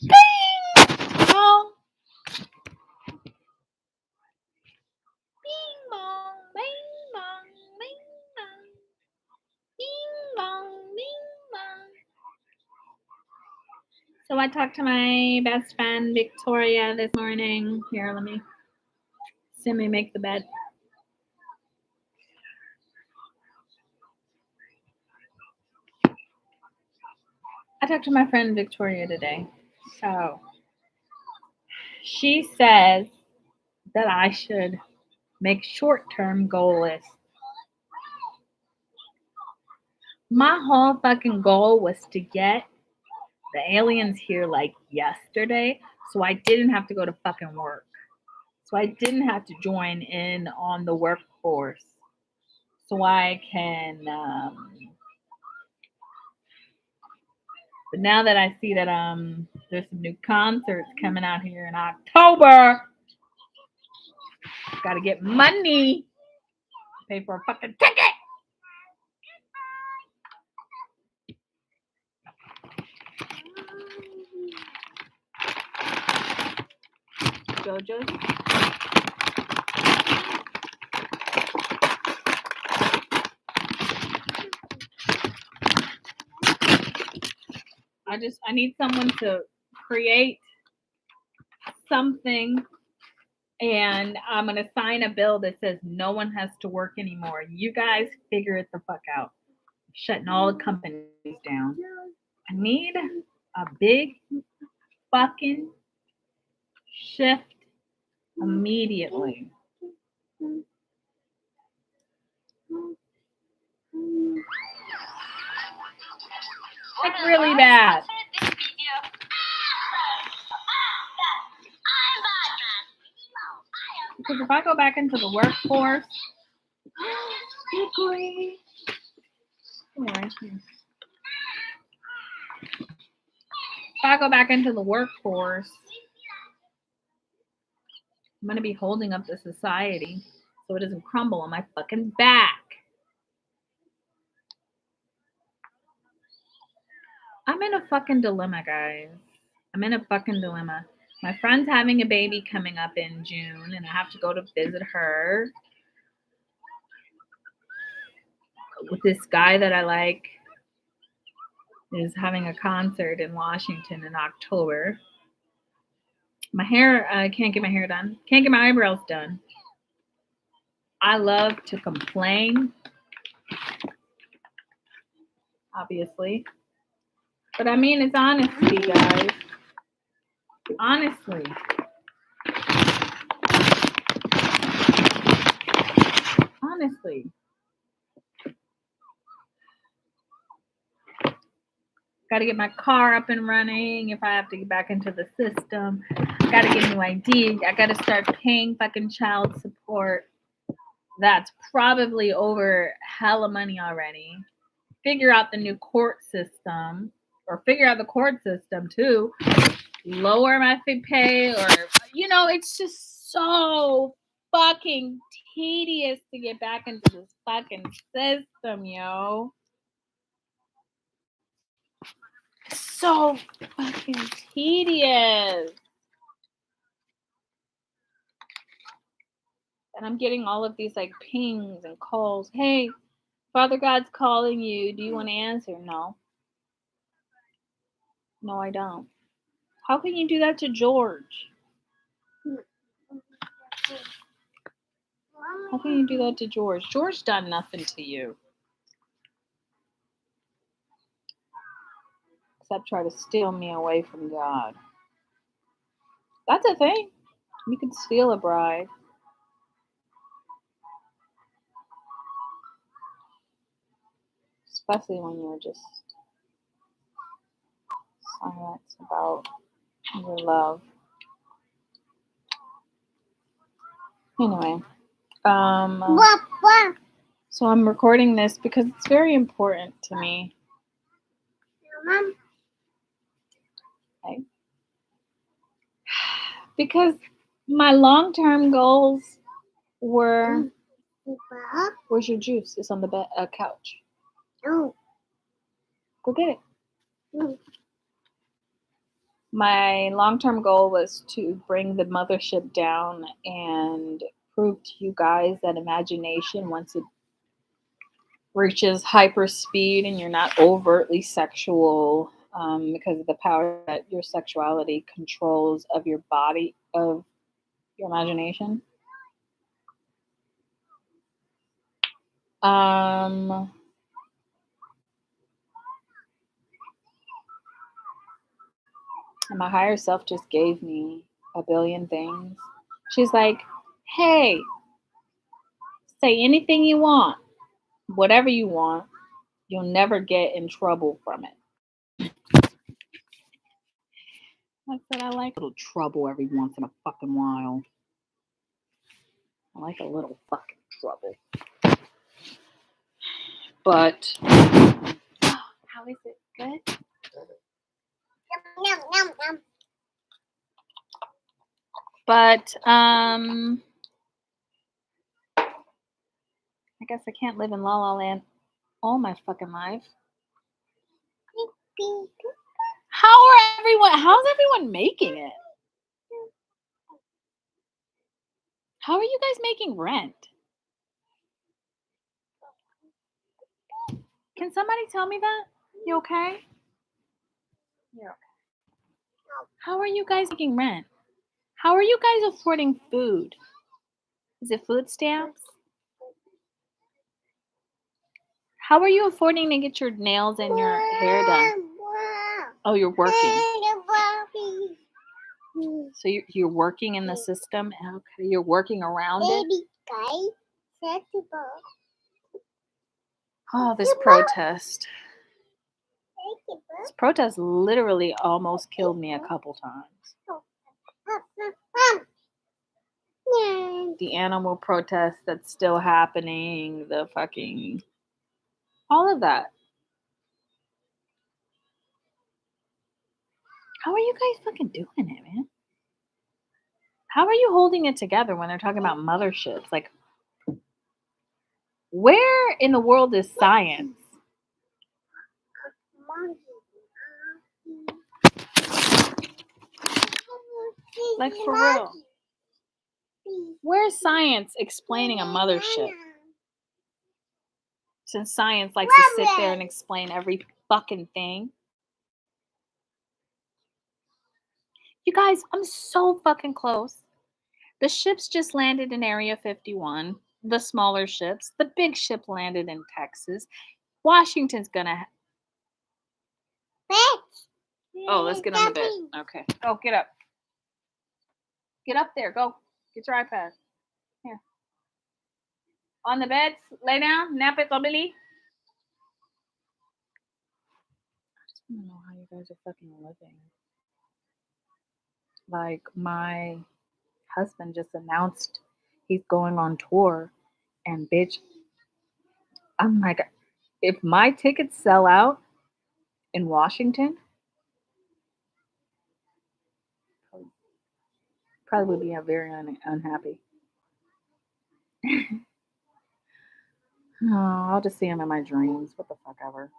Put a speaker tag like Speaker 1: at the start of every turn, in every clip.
Speaker 1: Bong. Bing bong, bing bong, bing bong. Bing bong, bing bong. So I talked to my best friend Victoria this morning. Here, let me make the bed. I talked to my friend Victoria today. So she says that I should make short-term goal lists. My whole fucking goal was to get the aliens here like yesterday, so I didn't have to go to fucking work. So I didn't have to join in on the workforce. So I can. But now that I see that there's some new concerts coming out here in October, gotta get money, pay for a fucking ticket. JoJo's. I need someone to create something, and I'm gonna sign a bill that says no one has to work anymore. You guys figure it the fuck out. Shutting all the companies down. I need a big fucking shift immediately. Like really bad. Because if I go back into the workforce, if I go back into the workforce, I'm going to be holding up the society so it doesn't crumble on my fucking back. I'm in a fucking dilemma, guys. I'm in a fucking dilemma. My friend's having a baby coming up in June, and I have to go to visit her with this guy that I like. Is having a concert in Washington in October. My hair, I can't get my hair done. Can't get my eyebrows done. I love to complain, obviously. But I mean, it's honesty, guys. Honestly. Honestly. Got to get my car up and running if I have to get back into the system. Got to get a new ID. I got to start paying fucking child support. That's probably over hella money already. Figure out the new court system, or figure out the court system too. Lower my pay, or it's just so fucking tedious to get back into this fucking system, yo. So fucking tedious. And I'm getting all of these like pings and calls. Hey, Father God's calling you. Do you want to answer? No. No, I don't. How can you do that to George? How can you do that to George? George done nothing to you. Except try to steal me away from God. That's a thing. You can steal a bride. Especially when you're just silent about your love. Anyway, so I'm recording this because it's very important to me. Okay. Because my long-term goals were. Where's your juice? It's on the couch. Oh. Go get it. My long-term goal was to bring the mothership down and prove to you guys that imagination, once it reaches hyper speed and you're not overtly sexual, because of the power that your sexuality controls of your body, of your imagination. Um, and my higher self just gave me a billion things. She's like, hey, say anything you want, whatever you want. You'll never get in trouble from it. I said I like a little trouble every once in a fucking while. I like a little fucking trouble. But how is it? Good? But I guess I can't live in La La Land all my fucking life. How's everyone making it? How are you guys making rent? Can somebody tell me that? You okay? You're okay. How are you guys making rent? How are you guys affording food? Is it food stamps? How are you affording to get your nails and your hair done? Oh, you're working. So you're working in the system. Okay, you're working around it. Oh, this protest. This protest literally almost killed me a couple times. The animal protest that's still happening, the fucking, all of that. How are you guys fucking doing it, man? How are you holding it together when they're talking about motherships? Like, where in the world is science? Like, for real. Where's science explaining a mothership? Since science likes to sit there and explain every fucking thing. You guys, I'm so fucking close. The ships just landed in Area 51. The smaller ships. The big ship landed in Texas. Washington's gonna. Oh, let's get on the bed. Okay. Oh, get up. Get up there. Go. Get your iPad. Here. On the bed. Lay down. Nap it, Billy. I just want to know how you guys are fucking living. Like, my husband just announced he's going on tour, and bitch, I'm like, if my tickets sell out in Washington, probably would be very unhappy. Oh, I'll just see him in my dreams. What the fuck ever.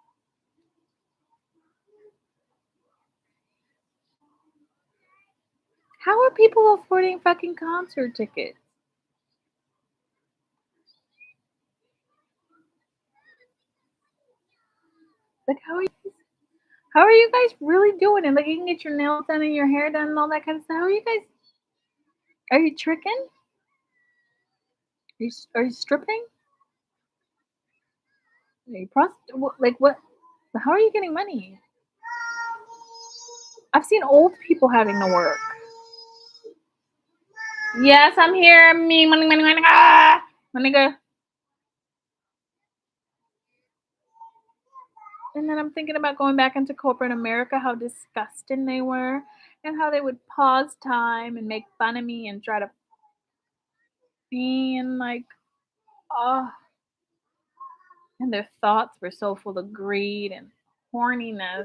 Speaker 1: How are people affording fucking concert tickets? Like, how are you guys really doing it? Like, you can get your nails done and your hair done and all that kind of stuff. How are you guys? Are you tricking? Are you stripping? Are you like what? How are you getting money? I've seen old people having to work. Yes, I'm here. Me, money, money, money. Ah, money go. And then I'm thinking about going back into corporate America, how disgusting they were, and how they would pause time and make fun of me and try to be and like, oh, and their thoughts were so full of greed and horniness.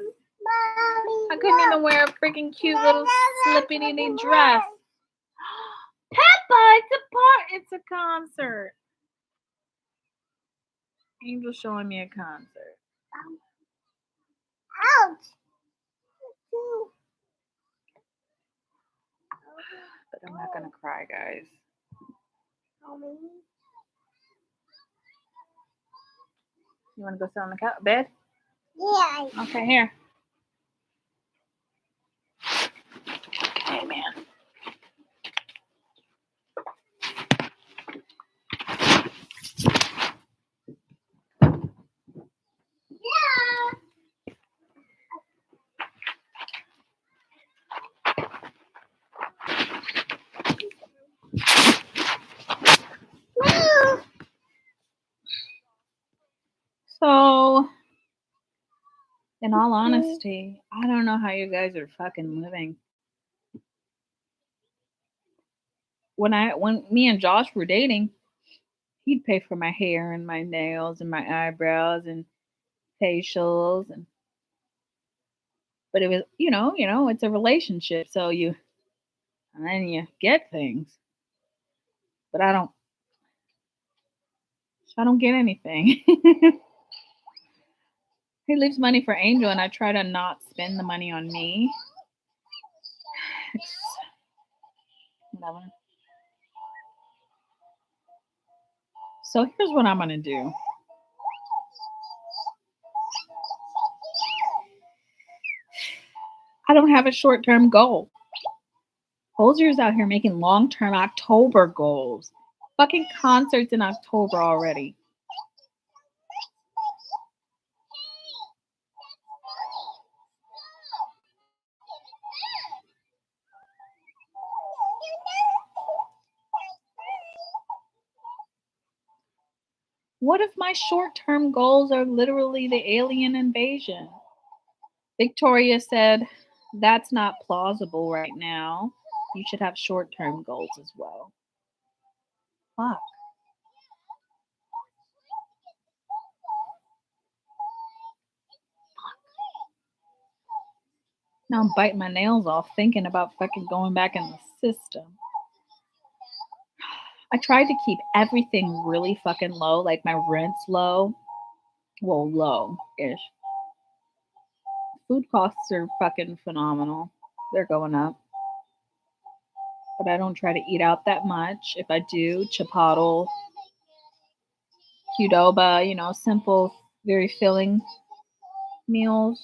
Speaker 1: I couldn't even wear a freaking cute little slippity dress. Peppa, it's a concert. Angel showing me a concert. Ouch. but I'm not gonna cry, guys. You want to go sit on the bed?
Speaker 2: Yeah.
Speaker 1: Okay, here. Okay, man. So, in all honesty, I don't know how you guys are fucking living. When me and Josh were dating, he'd pay for my hair and my nails and my eyebrows and facials, and but it was it's a relationship, so you and then you get things, but I don't get anything. He leaves money for Angel, and I try to not spend the money on me. It's whatever. So here's what I'm gonna do. I don't have a short term goal. Holzer's out here making long term October goals. Fucking concerts in October already. What if my short term goals are literally the alien invasion? Victoria said, that's not plausible right now. You should have short term goals as well. Fuck. Now I'm biting my nails off thinking about fucking going back in the system. I tried to keep everything really fucking low, like my rent's low. Well, low ish. Food costs are fucking phenomenal. They're going up. But I don't try to eat out that much. If I do, Chipotle, Qdoba, simple, very filling meals.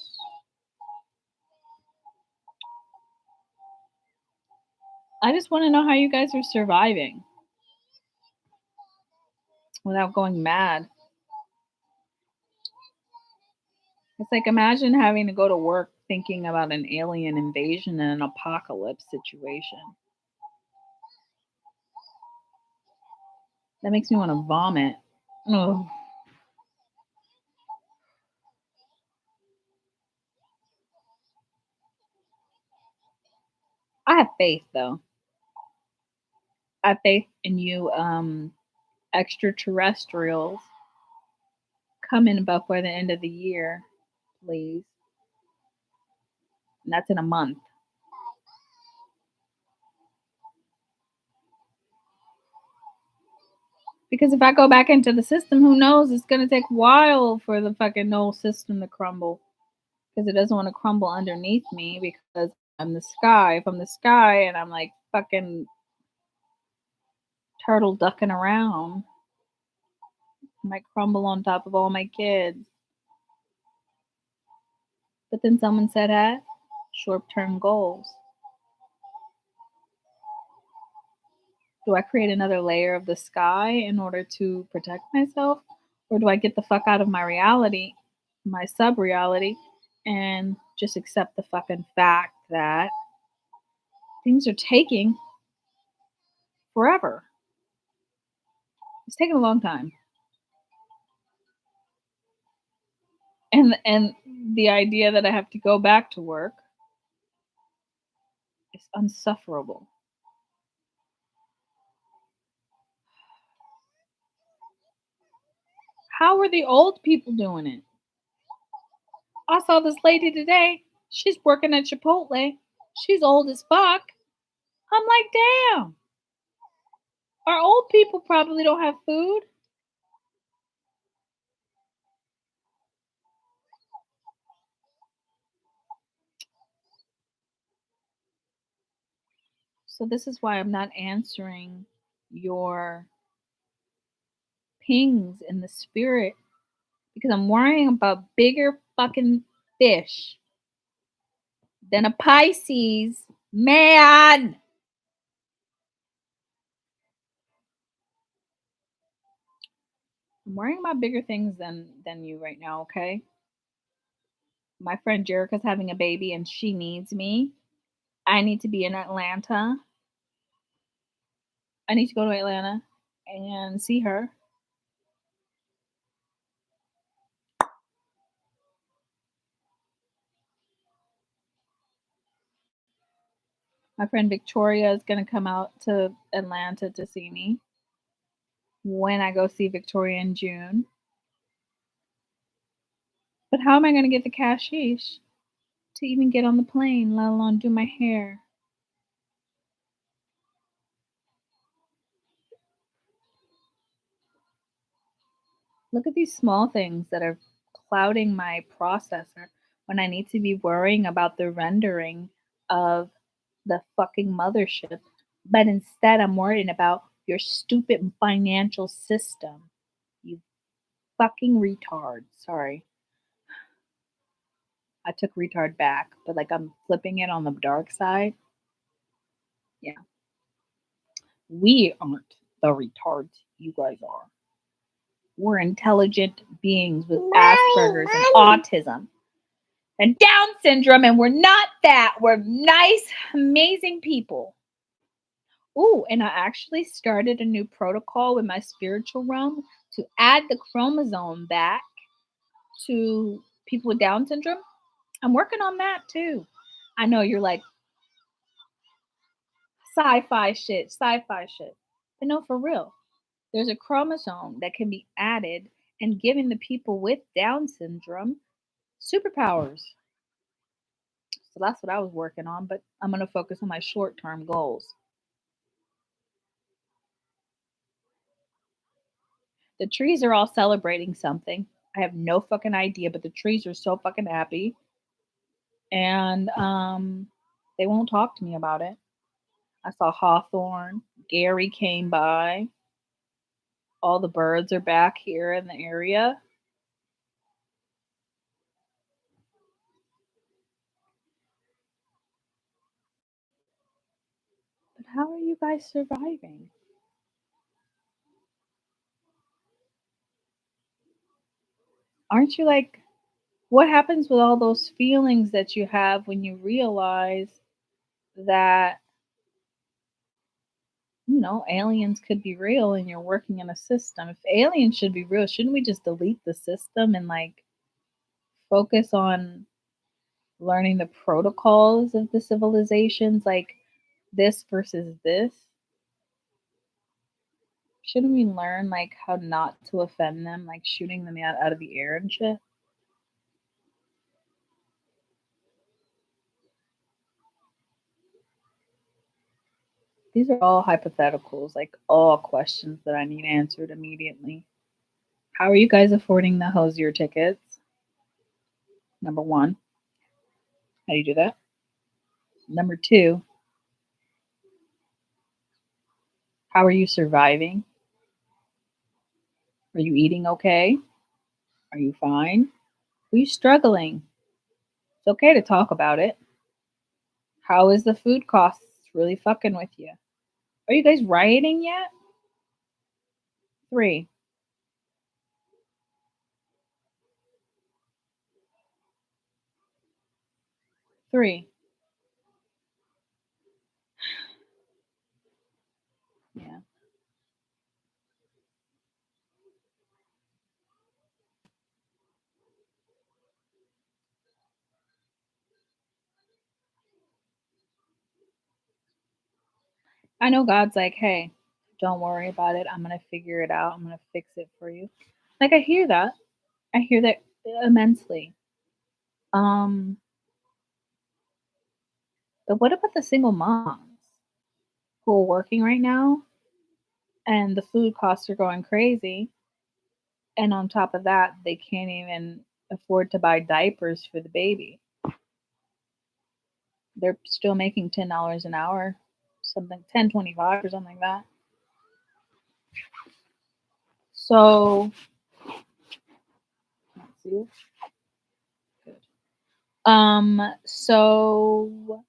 Speaker 1: I just want to know how you guys are surviving without going mad. It's like imagine having to go to work thinking about an alien invasion and an apocalypse situation. That makes me want to vomit. Ugh. I have faith though. I have faith in you extraterrestrials coming before the end of the year, please. And that's in a month. Because if I go back into the system, who knows? It's gonna take a while for the fucking whole system to crumble. Because it doesn't want to crumble underneath me because I'm the sky. If I'm the sky and I'm like fucking turtle ducking around, I might crumble on top of all my kids. But then someone said, "Hey, short term goals. Do I create another layer of the sky in order to protect myself? Or do I get the fuck out of my reality, my sub reality, and just accept the fucking fact that things are taking forever? It's taking a long time. And the idea that I have to go back to work is unsufferable. How are the old people doing it? I saw this lady today. She's working at Chipotle. She's old as fuck. I'm like, damn. Our old people probably don't have food. So this is why I'm not answering your pings in the spirit because I'm worrying about bigger fucking fish than a Pisces. Man, I'm worrying about bigger things than you right now, okay? My friend Jerica's having a baby and she needs me. I need to be in Atlanta. I need to go to Atlanta and see her. My friend Victoria is going to come out to Atlanta to see me when I go see Victoria in June. But how am I going to get the cashish to even get on the plane, let alone do my hair? Look at these small things that are clouding my processor when I need to be worrying about the rendering of the fucking mothership. But instead, I'm worrying about your stupid financial system. You fucking retard. Sorry. I took retard back, but like I'm flipping it on the dark side. Yeah. We aren't the retards you guys are. We're intelligent beings with Asperger's and autism and Down syndrome, and we're not that. We're nice, amazing people. Ooh, and I actually started a new protocol with my spiritual realm to add the chromosome back to people with Down syndrome. I'm working on that too. I know you're like sci-fi shit, sci-fi shit. But no, for real. There's a chromosome that can be added and giving the people with Down syndrome superpowers. So that's what I was working on, but I'm going to focus on my short term goals. The trees are all celebrating something. I have no fucking idea, but the trees are so fucking happy. And they won't talk to me about it. I saw Hawthorne. Gary came by. All the birds are back here in the area. But how are you guys surviving? Aren't you like, what happens with all those feelings that you have when you realize that, aliens could be real and you're working in a system? If aliens should be real, shouldn't we just delete the system and like focus on learning the protocols of the civilizations, like this versus this? Shouldn't we learn like how not to offend them, like shooting them out of the air and shit? These are all hypotheticals, like all questions that I need answered immediately. How are you guys affording the Hosier tickets? Number one, how do you do that? Number two, how are you surviving? Are you eating okay? Are you fine? Are you struggling? It's okay to talk about it. How is the food costs really fucking with you? Are you guys rioting yet? Three, three. Yeah. I know God's like, hey, don't worry about it. I'm going to figure it out. I'm going to fix it for you. Like, I hear that. I hear that immensely. Um, but what about the single moms who are working right now and the food costs are going crazy? And on top of that, they can't even afford to buy diapers for the baby. They're still making $10 an hour. something, 10.25 or something like that. So let's see. Good. So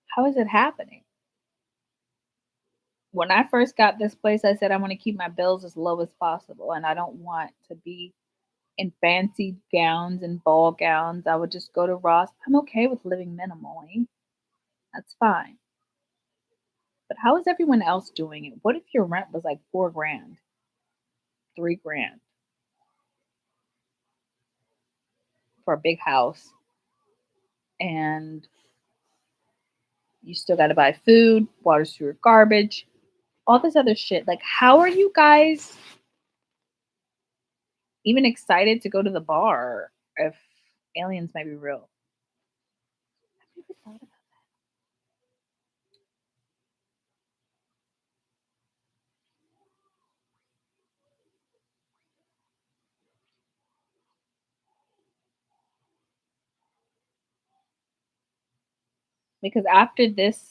Speaker 1: how is it happening? When I first got this place, I said I want to keep my bills as low as possible and I don't want to be in fancy gowns and ball gowns. I would just go to Ross. I'm okay with living minimally. That's fine. But how is everyone else doing it? What if your rent was like 4 grand, 3 grand for a big house and you still got to buy food, water, sewer, garbage, all this other shit? Like, how are you guys even excited to go to the bar if aliens might be real? Have you ever thought about because after this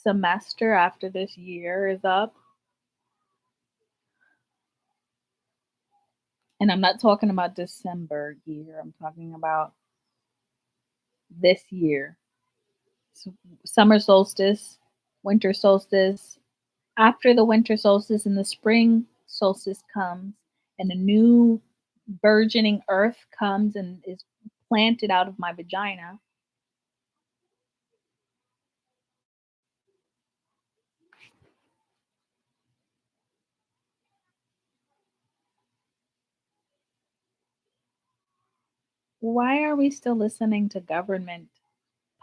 Speaker 1: semester, after this year is up, and I'm not talking about December year, I'm talking about this year. Summer solstice, winter solstice. After the winter solstice and the spring solstice comes, and a new burgeoning earth comes and is planted out of my vagina. Why are we still listening to government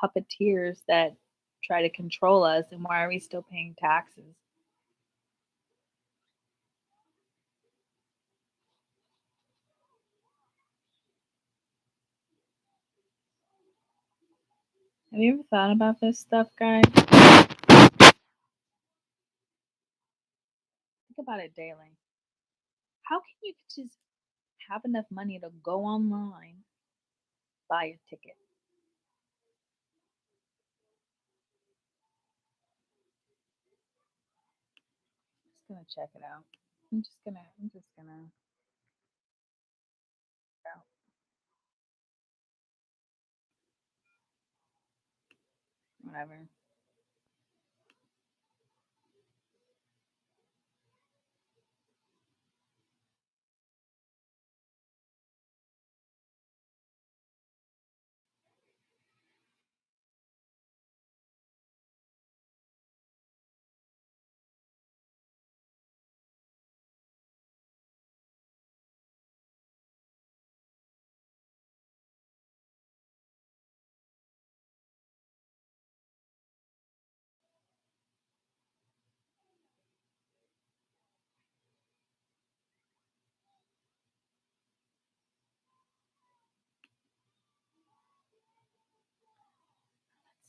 Speaker 1: puppeteers that try to control us, and why are we still paying taxes? Have you ever thought about this stuff, guys? Think about it daily. How can you just have enough money to go online, buy a ticket? I'm just gonna check it out. I'm just gonna go. Whatever. Let's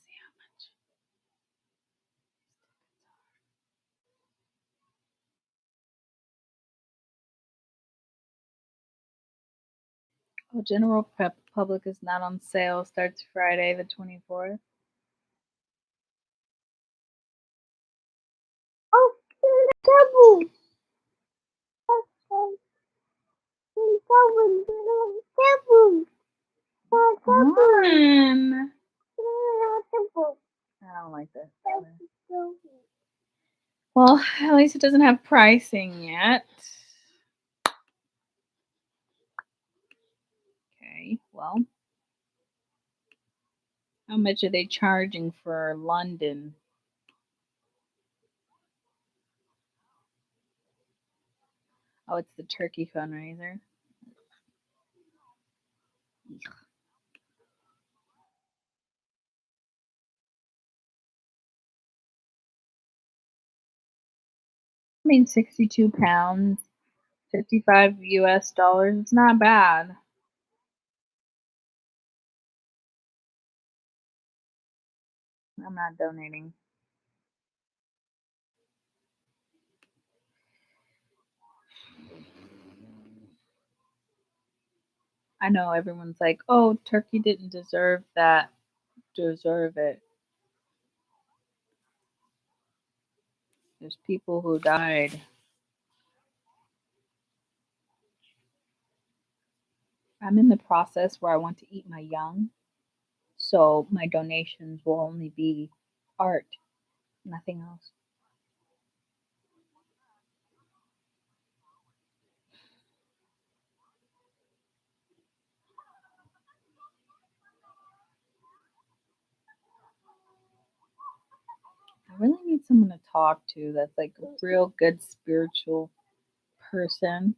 Speaker 1: see how much. Oh, general prep public is not on sale. Starts Friday the 24th. Oh, double. Double. Come on. I don't like this. Well, at least it doesn't have pricing yet. Okay, well, how much are they charging for London? Oh, it's the turkey fundraiser. I mean, 62 pounds, 55 US dollars. It's not bad. I'm not donating. I know everyone's like, oh, turkey didn't deserve that. Deserve it. There's people who died. I'm in the process where I want to eat my young, so my donations will only be art, nothing else. I really need someone to talk to that's like a real good spiritual person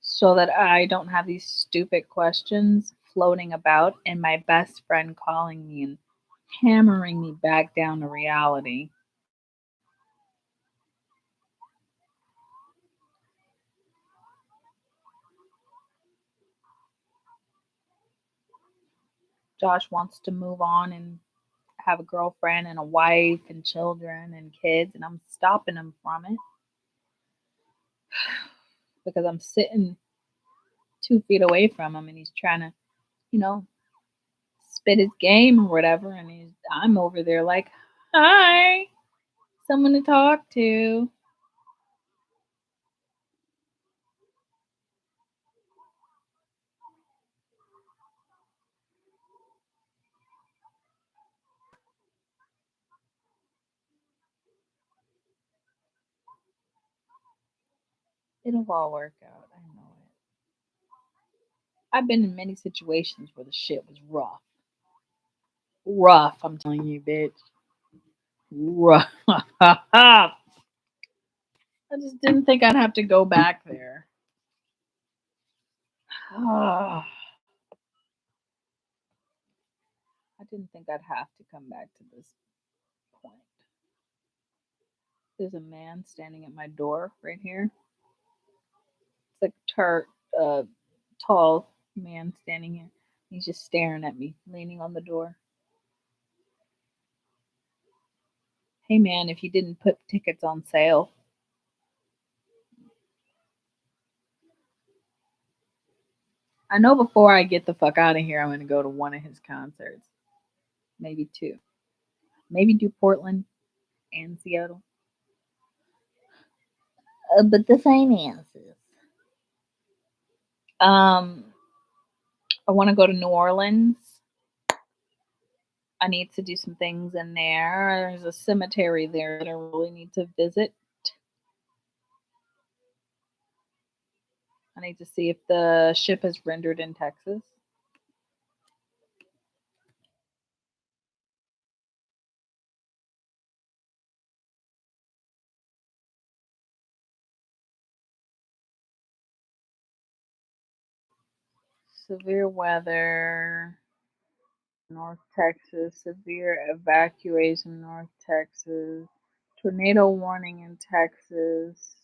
Speaker 1: so that I don't have these stupid questions floating about and my best friend calling me and hammering me back down to reality. Josh wants to move on and have a girlfriend and a wife and children and kids, and I'm stopping him from it because I'm sitting 2 feet away from him and he's trying to, you know, spit his game or whatever. And I'm over there like, hi, someone to talk to. It'll all work out. I know it. I've been in many situations where the shit was rough. Rough, I'm telling you, bitch. Rough. I just didn't think I'd have to go back there. I didn't think I'd have to come back to this point. There's a man standing at my door right here. It's like tall man standing here. He's just staring at me, leaning on the door. Hey man, if you didn't put tickets on sale, I know before I get the fuck out of here, I'm going to go to one of his concerts. Maybe two. Maybe do Portland and Seattle. But the finances. Um, I want to go to New Orleans. I need to do some things in there. There's a cemetery there that I really need to visit. I need to see if the ship has rendered in Texas. Severe weather, North Texas, severe evacuation, North Texas, tornado warning in Texas.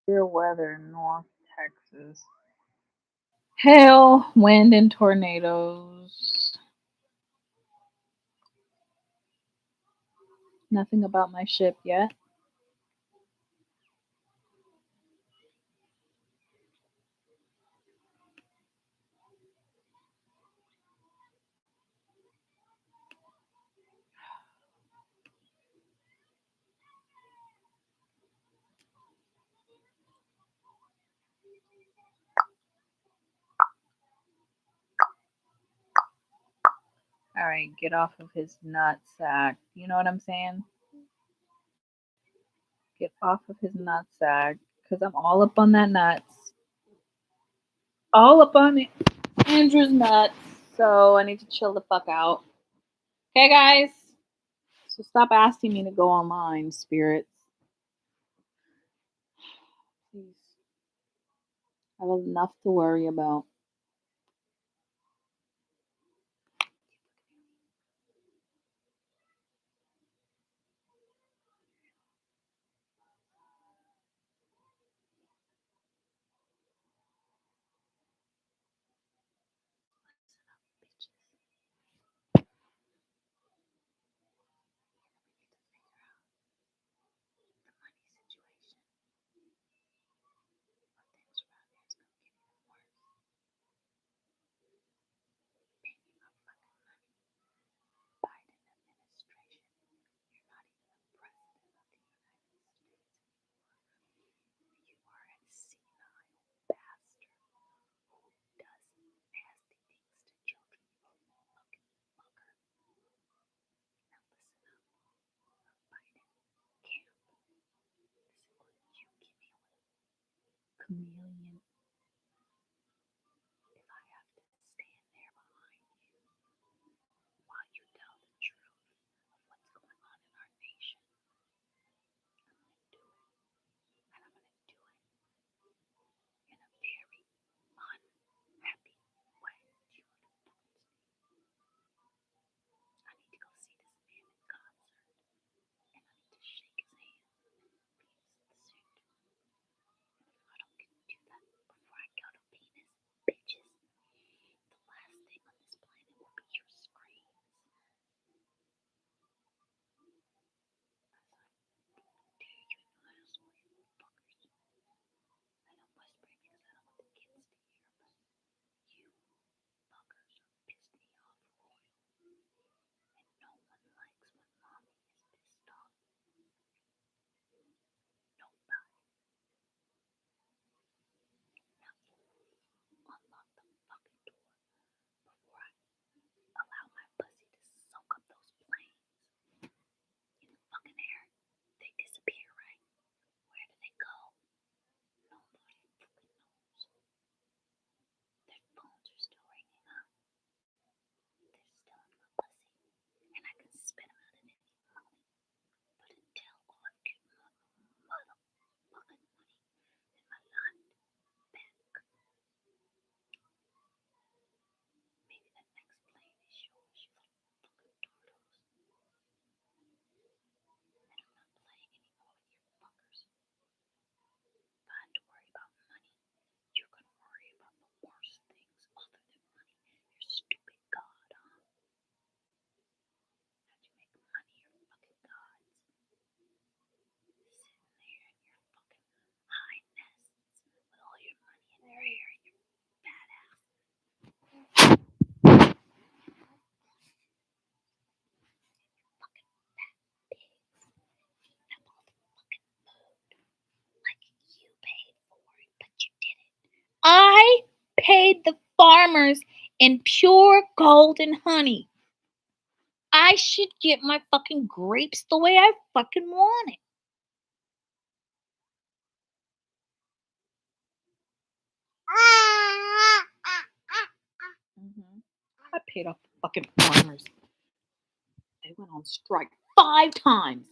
Speaker 1: Severe weather, North Texas. Hail, wind, and tornadoes. Nothing about my ship yet. All right, get off of his nut sack. You know what I'm saying? Get off of his nut sack because I'm all up on that nuts. All up on it. Andrew's nuts. So I need to chill the fuck out. Okay, guys? So stop asking me to go online, spirits. Please. I have enough to worry about. chameleon. If I have to stand there behind you while you tell the truth of what's going on in our nation, I'm going to do it. And I'm going to do it in a very unhappy way. I need to go see this man in concert, and I need to shake his hand because the suit. If I don't get to do that before I go to penis, bitches, the last thing on this planet will be your screams. Do you last you fuckers? And I'm whispering because I don't want the kids to hear, but you fuckers are pissed me off royal. And no one likes when mommy is pissed off. Nobody. Now, unlock the fucking door before I allow my pussy to soak up those planes in the fucking air. They disappear, right? Where do they go? Nobody fucking knows. Their phones are still ringing up. They're still in my pussy. And I can spit them out at any moment. But until I get my motherfucking money and my lot back, maybe that next plane is yours, you little fucking turtles. And I'm not playing anymore with your fuckers. If I have to worry about money, you're gonna worry about the worst things other than money. Your stupid god, huh? How'd you make money your fucking gods? Sitting there in your fucking high nests with all your money in your hair and your fat ass. Fucking fat pigs. Eating up all the fucking food. Like you paid for it, but you didn't. I paid the farmers in pure golden honey. I should get my fucking grapes the way I fucking want it. I paid off the fucking farmers. They went on strike 5 times.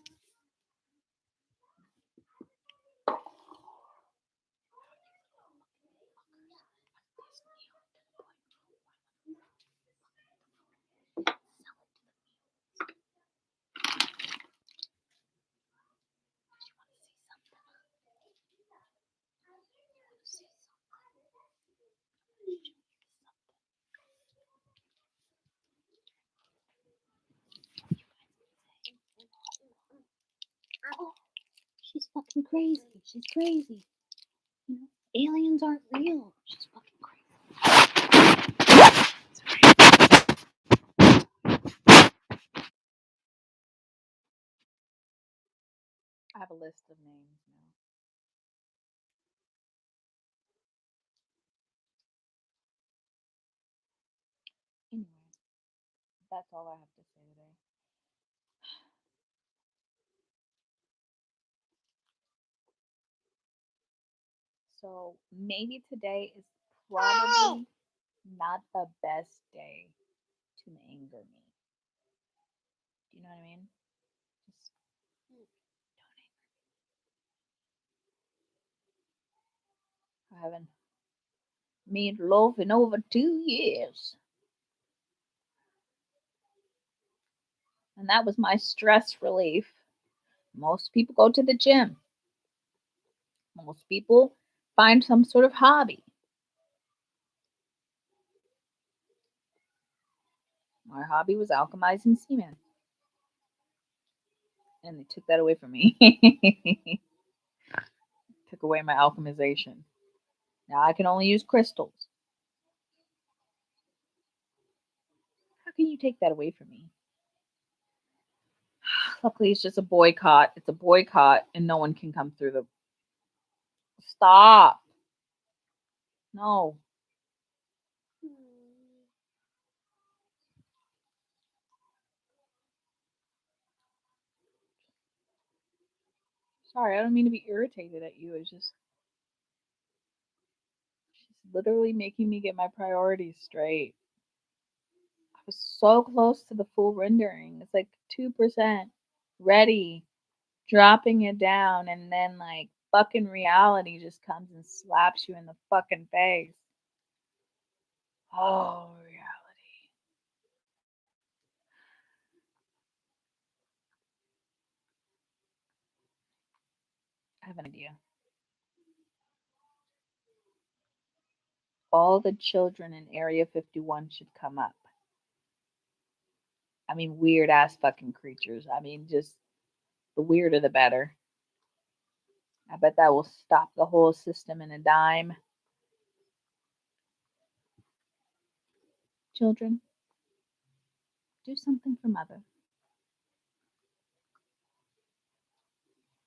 Speaker 1: Oh, she's fucking crazy. She's crazy. You know, aliens aren't real. She's fucking crazy. I have a list of names now. Anyway, that's all I have to say today. So maybe today is probably not the best day to anger me. Do you know what I mean? Just don't anger. I haven't made love in over 2 years. And that was my stress relief. Most people go to the gym. Most people find some sort of hobby. My hobby was alchemizing semen. And they took that away from me. Took away my alchemization. Now I can only use crystals. How can you take that away from me? Luckily, it's just a boycott. It's a boycott, and no one can come through the. Stop. No. Sorry, I don't mean to be irritated at you. It's just It's literally making me get my priorities straight. I was so close to the full rendering. It's like 2% ready, dropping it down, and then like fucking reality just comes and slaps you in the fucking face. Oh, reality. I have an idea. All the children in Area 51 should come up. I mean, weird ass fucking creatures. I mean, just the weirder the better. I bet that will stop the whole system in a dime. Children, do something for mother.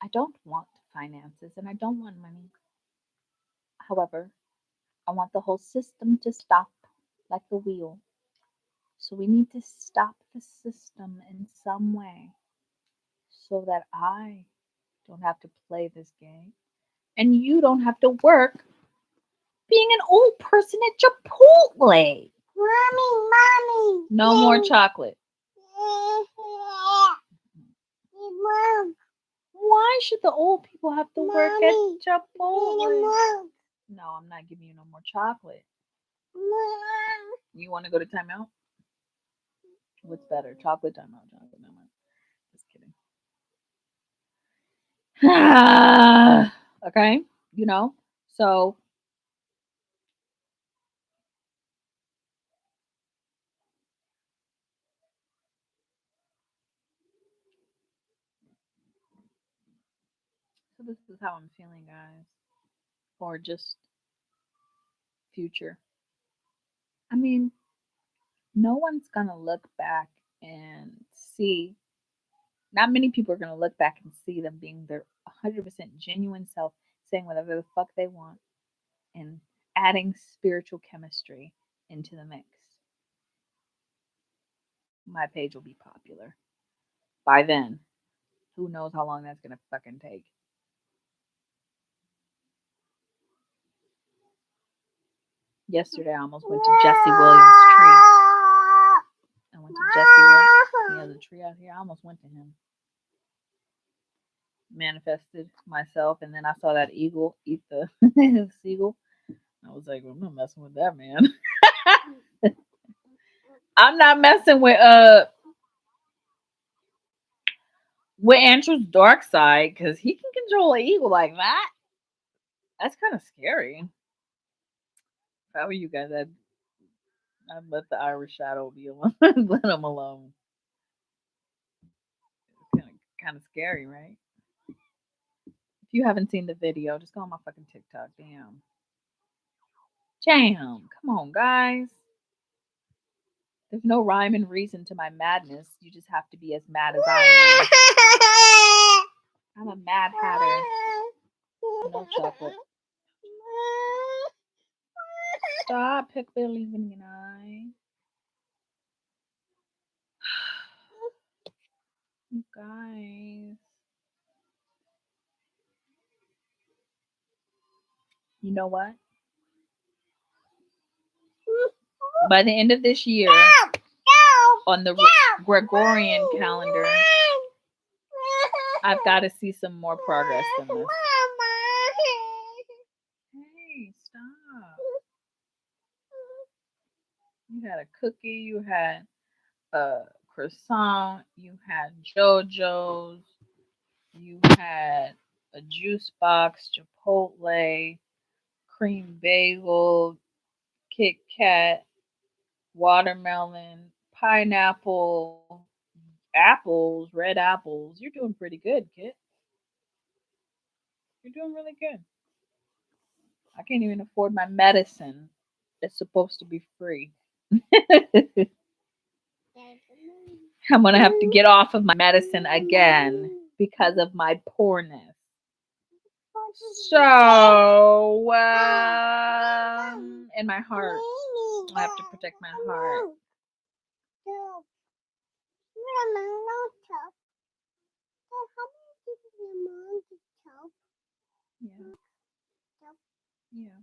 Speaker 1: I don't want finances and I don't want money. However, I want the whole system to stop like the wheel. So we need to stop the system in some way so that I don't have to play this game and you don't have to work being an old person at Chipotle. Mommy. No more chocolate. Mom. Why should the old people have to work at Chipotle? No, I'm not giving you no more chocolate. Mom. You want to go to timeout? What's better, chocolate timeout? Chocolate timeout. Just kidding. Okay, you know. So this is how I'm feeling, guys, or just future. I mean, no one's gonna look back and see. Not many people are gonna look back and see them being their 100% genuine self, saying whatever the fuck they want, and adding spiritual chemistry into the mix. My page will be popular by then. Who knows how long that's gonna fucking take? Yesterday, I almost went to Jesse Williams' tree. I went to Jesse Williams. He has a tree out here. I almost went to him. Manifested myself, and then I saw that eagle eat the seagull. I was like, well, I'm not messing with that man. I'm not messing with Andrew's dark side because he can control an eagle like that. That's kind of scary. If I were you guys, I'd let the Irish shadow be alone. Let him alone. It's kind of scary, right? If you haven't seen the video, just go on my fucking TikTok. Damn. Jam. Come on, guys. There's no rhyme and reason to my madness. You just have to be as mad as I am. I'm a mad hatter. No chocolate. Stop, pick believing in I. You guys. You know what? By the end of this year, on the Gregorian calendar, I've got to see some more progress than this. Hey, stop. You had a cookie, you had a croissant, you had JoJo's, you had a juice box, Chipotle, cream bagel, Kit Kat, watermelon, pineapple, apples, red apples. You're doing pretty good, kid. You're doing really good. I can't even afford my medicine. It's supposed to be free. I'm gonna have to get off of my medicine again because of my poorness. So, in my heart, I have to protect my heart. Yeah. Yeah.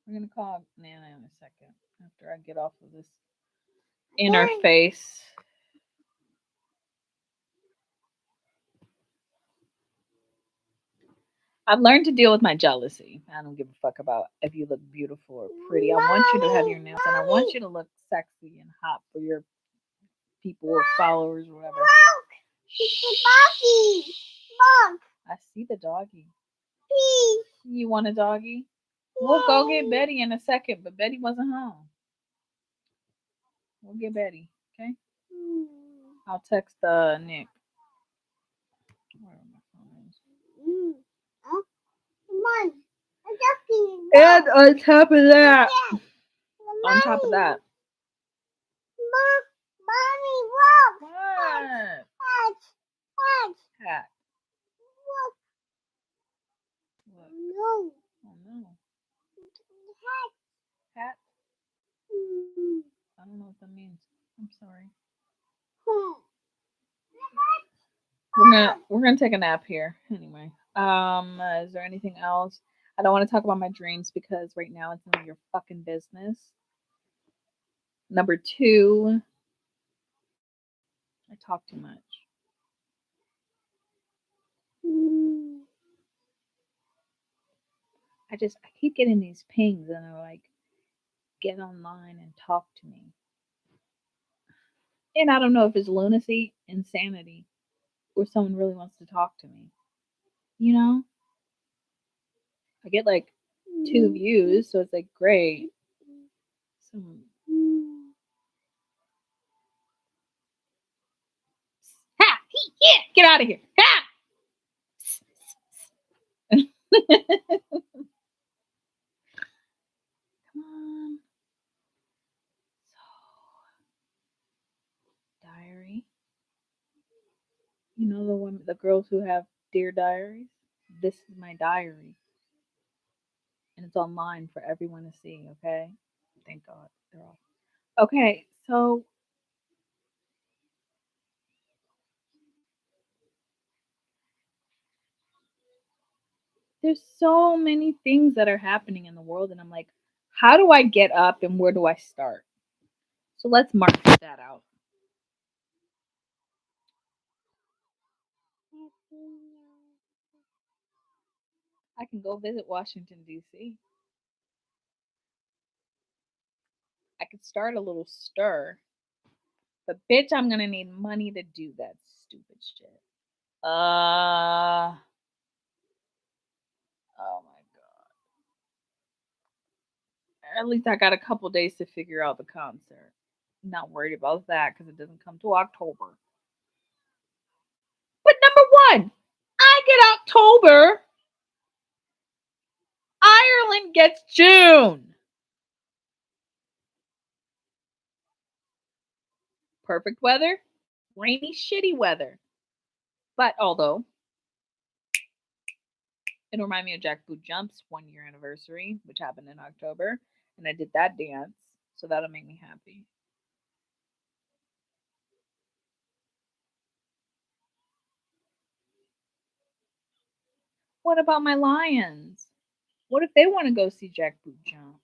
Speaker 1: We're gonna call Nana in a second after I get off of this interface. I've learned to deal with my jealousy. I don't give a fuck about if you look beautiful or pretty. I want you to have your nails and I want you to look sexy and hot for your people or followers or whatever. Doggy. Mom. I see the doggy. Please. You want a doggy? We'll go get Betty in a second, but Betty wasn't home. We'll get Betty, okay? I'll text Nick. Come on. And on top of that, Mommy, look. What? Hat. Look. What? No. Oh no. Hat. I don't know what that means. I'm sorry. We're gonna take a nap here anyway. Is there anything else? I don't want to talk about my dreams because right now it's none of your fucking business. Number two, I talk too much. I keep getting these pings and they're like, get online and talk to me. And I don't know if it's lunacy, insanity, or someone really wants to talk to me. You know? I get like 2 views, so it's like great. So, ha! Yeah! Get out of here! Ha! Come on. So, diary. You know the girls who have dear diaries. This is my diary, and it's online for everyone to see. Okay, thank God they're all okay. So there's so many things that are happening in the world, and I'm like, how do I get up and where do I start? So let's mark that out. I can go visit Washington D.C. I could start a little stir, but bitch, I'm gonna need money to do that stupid shit. Oh my god. At least I got a couple days to figure out the concert. Not worried about that because it doesn't come to October. But number one, I get October. Ireland gets June. Perfect weather, rainy, shitty weather. But although it reminded me of Jack Boot Jump's 1 year anniversary, which happened in October, and I did that dance, so that'll make me happy. What about my Lions? What if they want to go see Jack Boot Jump?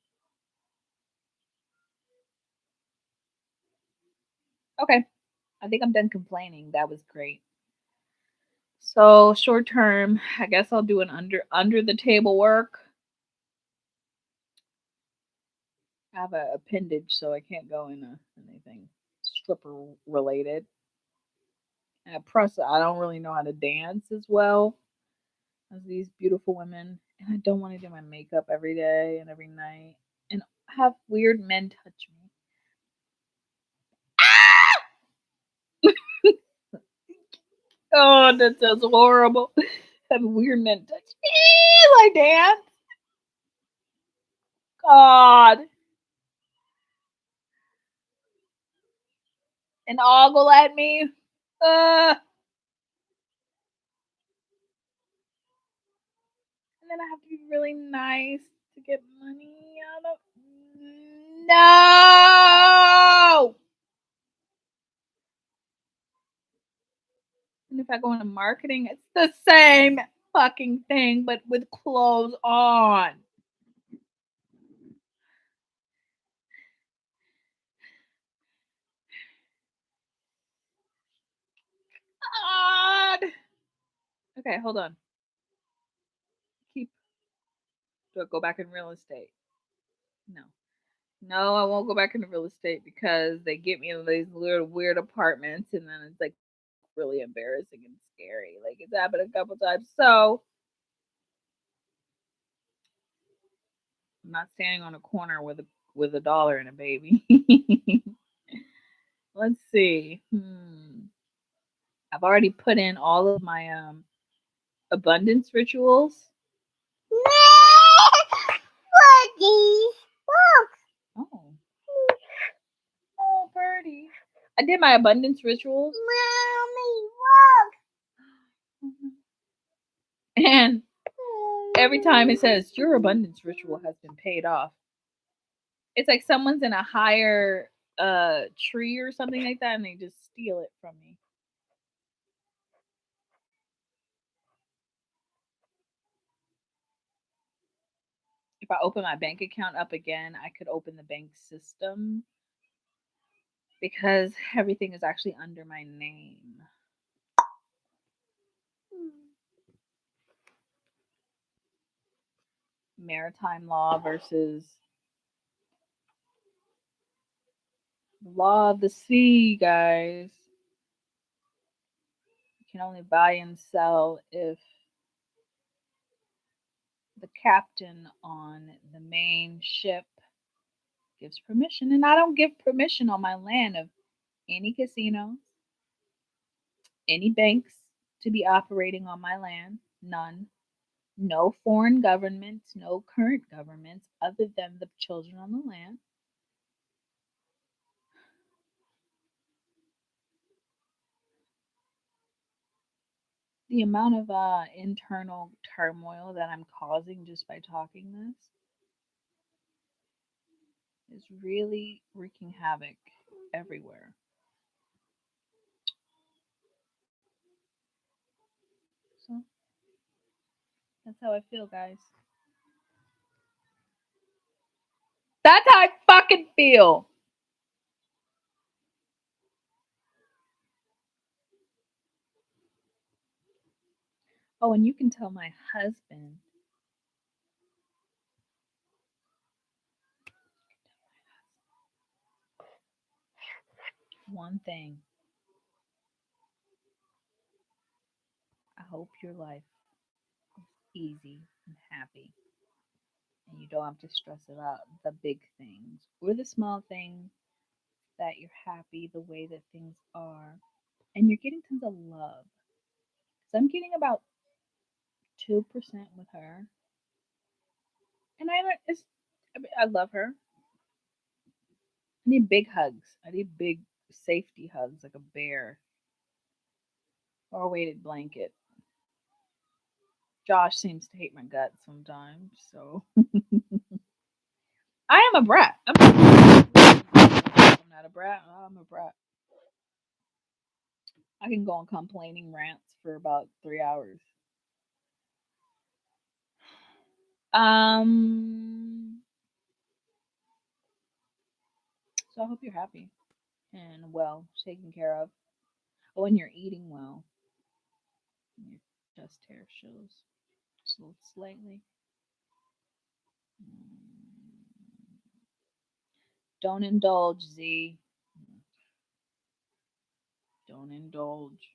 Speaker 1: Okay, I think I'm done complaining. That was great. So short term, I guess I'll do an under the table work. I have a appendage, so I can't go in anything stripper related. And plus, I don't really know how to dance as well as these beautiful women, and I don't want to do my makeup every day and every night, and have weird men touch me. Oh, that sounds horrible. Have weird men touch me like dance. God. And ogle at me. And then I have to be really nice to get money out of. No. And if I go into marketing, it's the same fucking thing, but with clothes on. Okay, hold on. Keep. Do I go back in real estate? No. No, I won't go back into real estate because they get me in these little weird apartments and then it's like really embarrassing and scary. Like it's happened a couple times. So I'm not standing on a corner with a dollar and a baby. Let's see. I've already put in all of my abundance rituals. Oh. Oh, birdie. I did my abundance rituals. And every time it says your abundance ritual has been paid off. It's like someone's in a higher tree or something like that and they just steal it from me. If I open my bank account up again, I could open the bank system because everything is actually under my name. Maritime law versus law of the sea, guys. You can only buy and sell if the captain on the main ship gives permission. And I don't give permission on my land of any casinos, any banks to be operating on my land. None. No foreign governments, no current governments other than the children on the land. The amount of internal turmoil that I'm causing just by talking this is really wreaking havoc everywhere. So that's how I feel, guys. That's how I fucking feel. Oh, and you can tell my husband. One thing. I hope your life is easy and happy. And you don't have to stress about the big things or the small things that you're happy the way that things are. And you're getting tons of love. So I'm getting about 2% with her. And I love her. I need big hugs. I need big safety hugs like a bear or a weighted blanket. Josh seems to hate my guts sometimes, so I am a brat. I'm not a brat. I'm a brat. I can go on complaining rants for about 3 hours. Um, so I hope you're happy and well, taken care of. Oh, and you're eating well. Your chest hair shows just slightly. Don't indulge, Z. Don't indulge.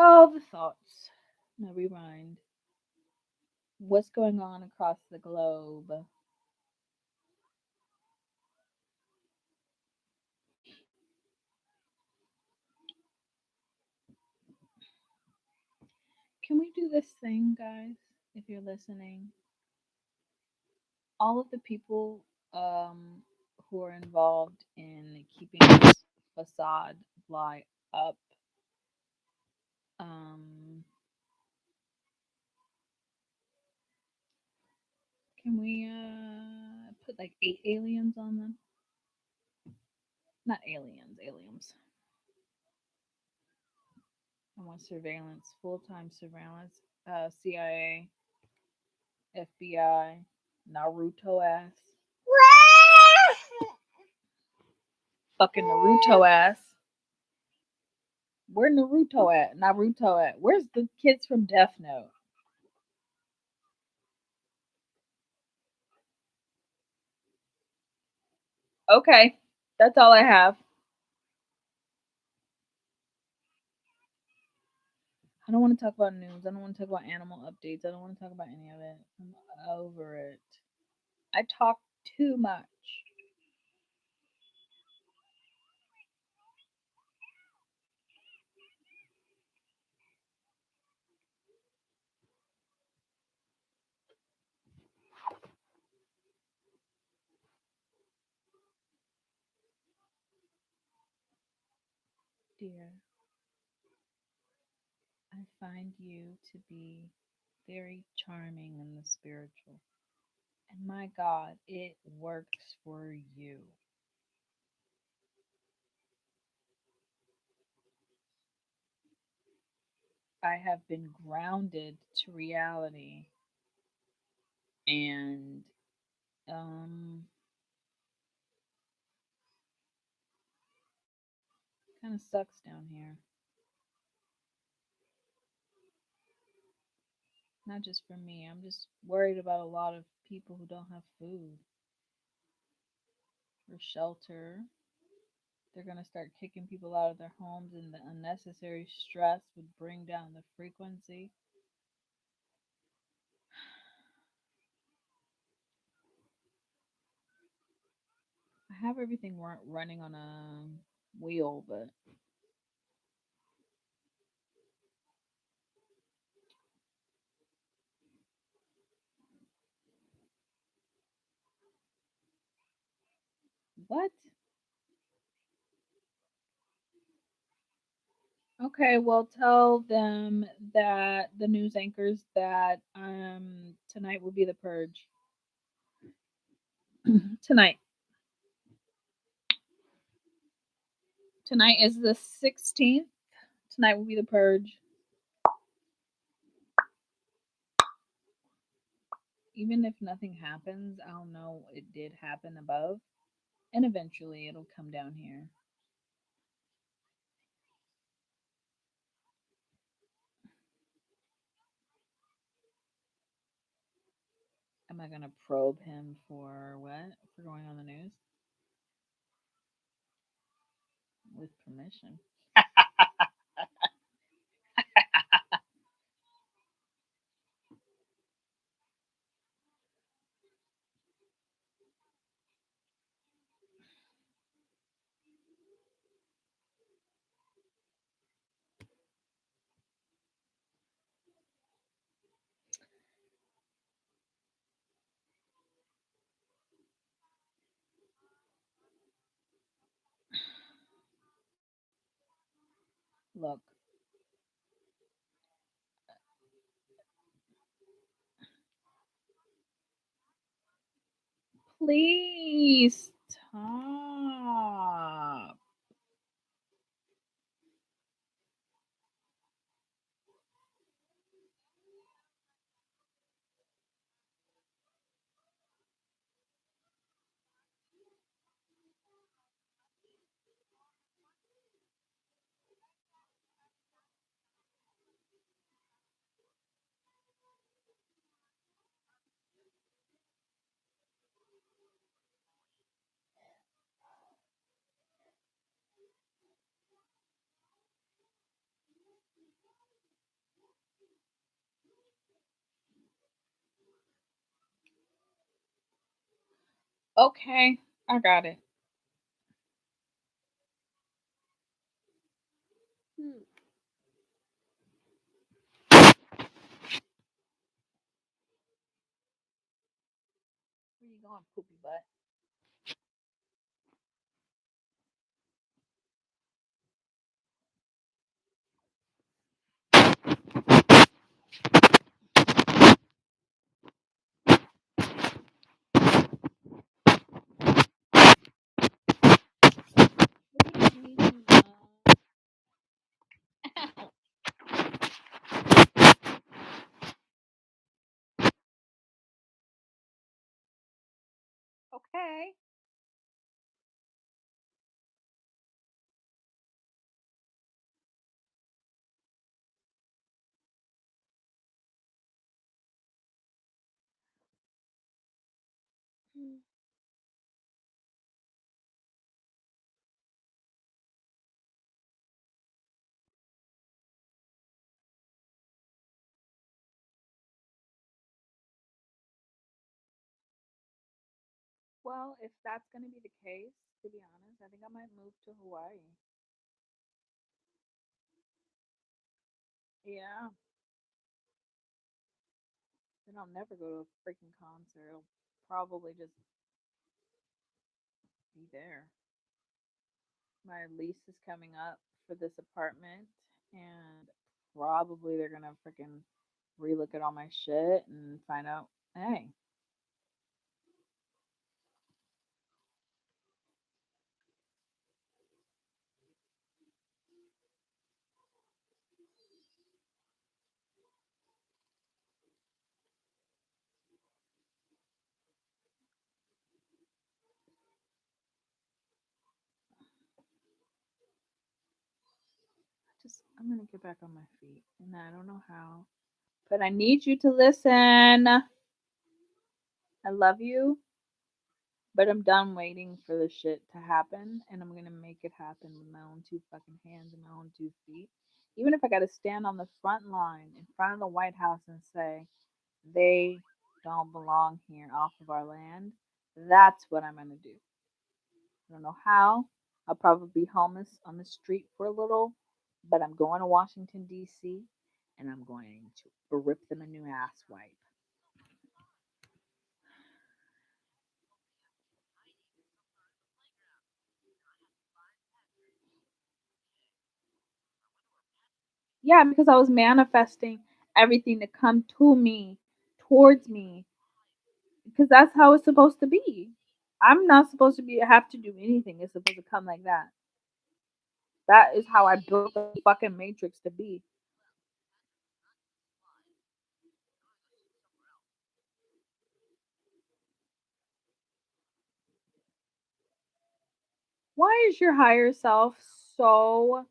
Speaker 1: Oh, the thoughts. Now rewind. What's going on across the globe? Can we do this thing, guys? If you're listening, all of the people who are involved in keeping this facade lie up, um, can we put like 8 aliens on them? Not aliens, aliens. I want surveillance, full time surveillance, CIA, FBI, Naruto ass. Fucking Naruto ass. Where Naruto at? Naruto at? Where's the kids from Death Note? Okay, that's all I have. I don't want to talk about news. I don't want to talk about animal updates. I don't want to talk about any of it. I'm over it. I talk too much. Dear, I find you to be very charming in the spiritual. And my God, it works for you. I have been grounded to reality and um kind of sucks down here. Not just for me. I'm just worried about a lot of people who don't have food or shelter. They're going to start kicking people out of their homes, and the unnecessary stress would bring down the frequency. I have everything running on a wheel, but what? Okay, well, tell them that the news anchors that tonight will be the purge. Tonight. Tonight is the 16th. Tonight will be the purge. Even if nothing happens, I'll know it did happen above, and eventually it'll come down here. Am I gonna probe him for what? For going on the news? With permission. Look, please stop. Okay, I got it. Hmm. Where you going, poopy butt? What do you mean, Okay. Well, if that's going to be the case, to be honest, I think I might move to Hawaii. Yeah. Then I'll never go to a freaking concert. It'll probably just be there. My lease is coming up for this apartment, and probably they're gonna freaking relook at all my shit and find out, hey, just I'm gonna get back on my feet, and I don't know how, but I need you to listen. I love you, but I'm done waiting for the shit to happen, and I'm gonna make it happen with my own two fucking hands and my own 2 feet. Even if I gotta stand on the front line in front of the White House and say, they don't belong here off of our land, that's what I'm gonna do. I don't know how. I'll probably be homeless on the street for a little, but I'm going to Washington, D.C., and I'm going to rip them a new ass wipe. Yeah, because I was manifesting everything to come to me, towards me, because that's how it's supposed to be. I'm not supposed to be have to do anything. It's supposed to come like that. That is how I built the fucking matrix to be. Why is your higher self so,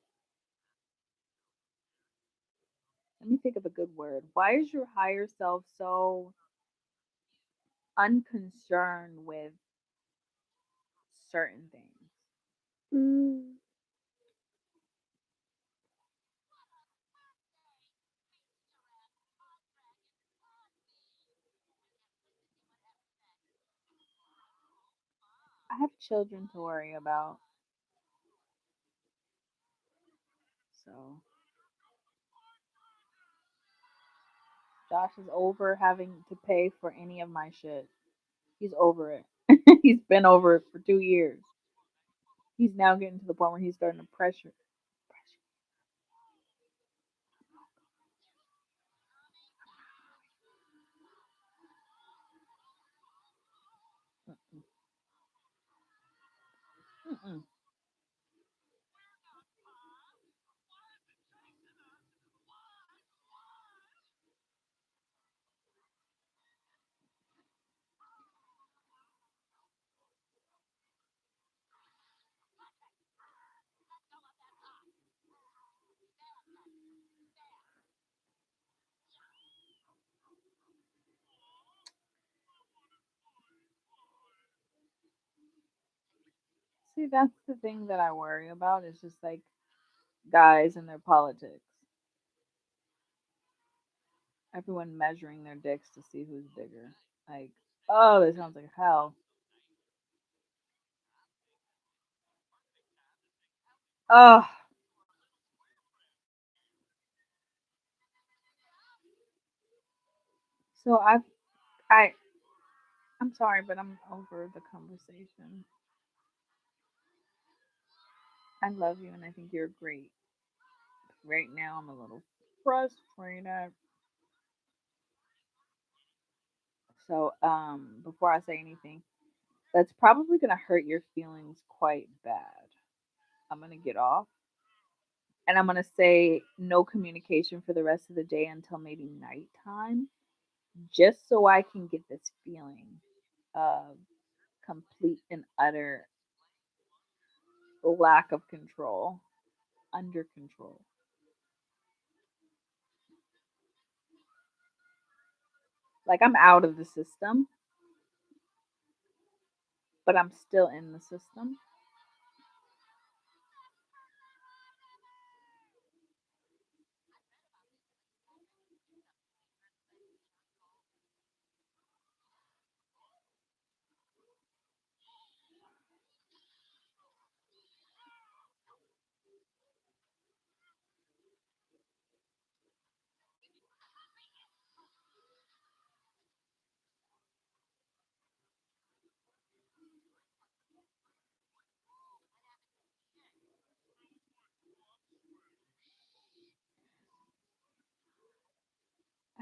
Speaker 1: let me think of a good word. Why is your higher self so unconcerned with certain things?
Speaker 2: Mm,
Speaker 1: I have children to worry about. So Josh is over having to pay for any of my shit. He's over it. He's been over it for 2 years. He's now getting to the point where he's starting to pressure. Mm-mm, mm-mm. See, that's the thing that I worry about. Is just like guys and their politics. Everyone measuring their dicks to see who's bigger. Like, oh, this sounds like hell. Oh, so I, I'm sorry, but I'm over the conversation. I love you, and I think you're great. Right now, I'm a little frustrated. So, before I say anything, that's probably gonna hurt your feelings quite bad. I'm gonna get off, and I'm gonna say no communication for the rest of the day until maybe nighttime, just so I can get this feeling of complete and utter lack of control under control. Like I'm out of the system, but I'm still in the system.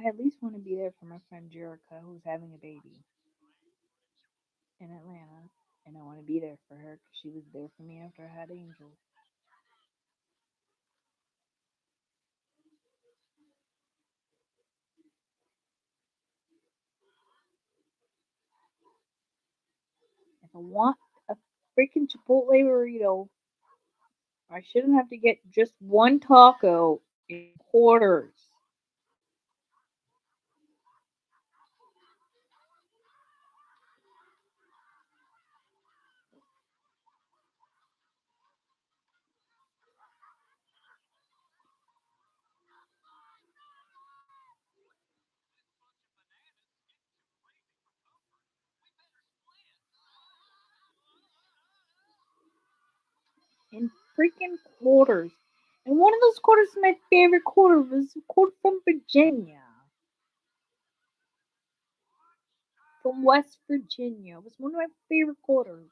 Speaker 1: I at least want to be there for my friend Jerica, who's having a baby in Atlanta. And I want to be there for her because she was there for me after I had Angel. If I want a freaking Chipotle burrito, I shouldn't have to get just one taco in quarters. In freaking quarters. And one of those quarters is my favorite quarter. It was a quarter from Virginia. From West Virginia. It was one of my favorite quarters.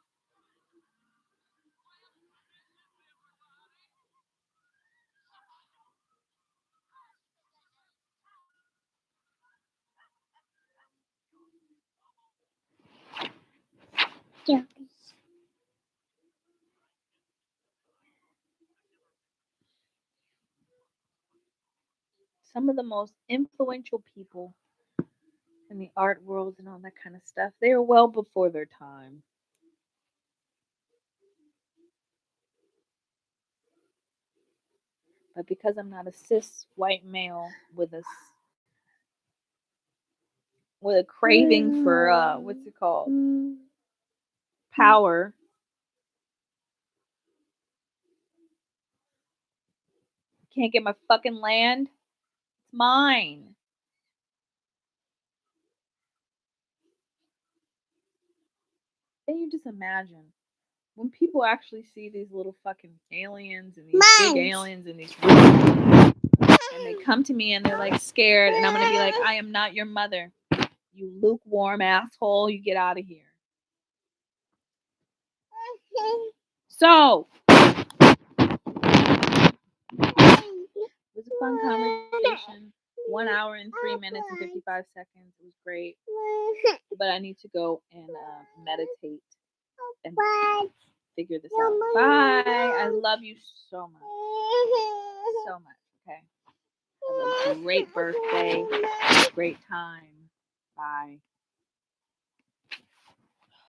Speaker 1: Yeah. Some of the most influential people in the art world and all that kind of stuff, they are well before their time. But because I'm not a cis white male with a craving for what's it called? Power. Can't get my fucking land. It's mine. Can you just imagine when people actually see these little fucking aliens and these big aliens and these and they come to me and they're like scared and I'm gonna be like, I am not your mother. You lukewarm asshole, you get out of here. So it was a fun conversation. 1 hour and 3 minutes and 55 seconds. It was great. But I need to go and meditate and figure this out. Bye. I love you so much. So much. Okay. Have a great birthday. Great time. Bye.